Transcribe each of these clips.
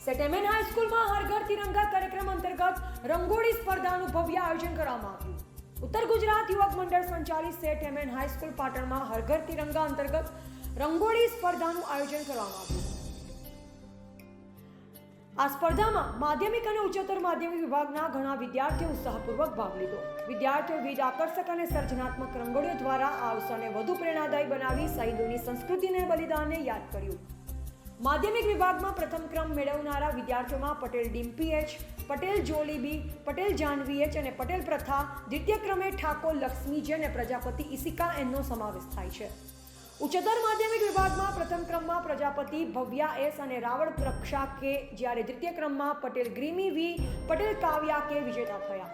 સેટેમેન હાઈસ્કૂલમાં હર ઘર તિરંગા કાર્યક્રમ અંતર્ગત રંગોળી સ્પર્ધાનું ભવ્ય આયોજન કરવામાં આવ્યું। ઉત્તર ગુજરાત યુવક મંડળ સંચાલિત સેટેમેન હાઈસ્કૂલ પાટણમાં હર ઘર તિરંગા અંતર્ગત રંગોળી સ્પર્ધાનું આયોજન કરવામાં આવ્યું। આ સ્પર્ધામાં માધ્યમિક અને ઉચ્ચતર માધ્યમિક વિભાગના ઘણા વિદ્યાર્થીઓ ઉત્સાહપૂર્વક ભાગ લીધો। વિદ્યાર્થીઓ વિવિધ આકર્ષક અને સર્જનાત્મક રંગોળીઓ દ્વારા આ અવસરને વધુ પ્રેરણાદાયી બનાવી શહીદોની સંસ્કૃતિને બલિદાનને યાદ કર્યું। માધ્યમિક વિભાગમાં પ્રથમ ક્રમ મેળવનારા વિદ્યાર્થીઓમાં પટેલ ડિમ્પી એચ, પટેલ જોલીબી, પટેલ જાનવી એચ અને પટેલ પ્રથા, દ્વિતીય ક્રમે ઠાકોર લક્ષ્મી જે અને પ્રજાપતિ ઈશિકા એનનો સમાવેશ થાય છે। ઉચ્ચતર માધ્યમિક વિભાગમાં પ્રથમ ક્રમમાં પ્રજાપતિ ભવ્યા એસ અને રાવળ પ્રક્ષા કે, જ્યારે દ્વિતીય ક્રમમાં પટેલ ગ્રીમી વી, પટેલ કાવ્યા કે વિજેતા થયા।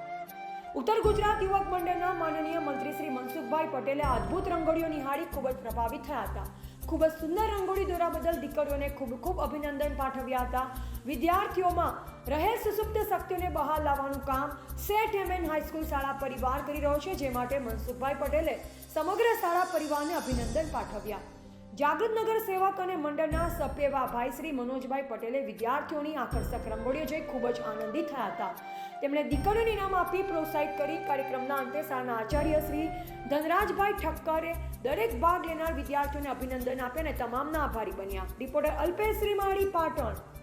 ઉત્તર ગુજરાત યુવક મંડળના માનનીય મંત્રી શ્રી મનસુખભાઈ પટેલે અદ્ભુત રંગોળીઓ નિહાળી ખૂબ જ પ્રભાવિત થયા હતા। ખૂબ જ સુંદર રંગોળી દોરા બદલ દીકરીઓને ખૂબ ખૂબ અભિનંદન પાઠવ્યા હતા। વિદ્યાર્થીઓમાં રહેલ સુસુપ્ત શક્તિઓને બહાર લાવવાનું કામ સેટેમેન હાઈસ્કૂલ શાળા પરિવાર કરી રહ્યો છે, જે માટે મનસુખભાઈ પટેલે સમગ્ર શાળા પરિવારને અભિનંદન પાઠવ્યા। જાગૃત નગર સેવક અને મંડળના સભ્ય એવા ભાઈ શ્રી મનોજભાઈ પટેલે વિદ્યાર્થીઓની આકર્ષક રંગોળીઓ જોઈ ખૂબ જ આનંદિત થયા હતા। તેમણે દીકરીઓને ઇનામ આપી પ્રોત્સાહિત કરી। કાર્યક્રમના અંતે શાળાના આચાર્ય શ્રી ધનરાજભાઈ ઠક્કરે દરેક ભાગ લેનાર વિદ્યાર્થીઓને અભિનંદન આપ્યા અને તમામના આભારી બન્યા। રિપોર્ટર અલ્પેશ શ્રીમાળી, પાટણ।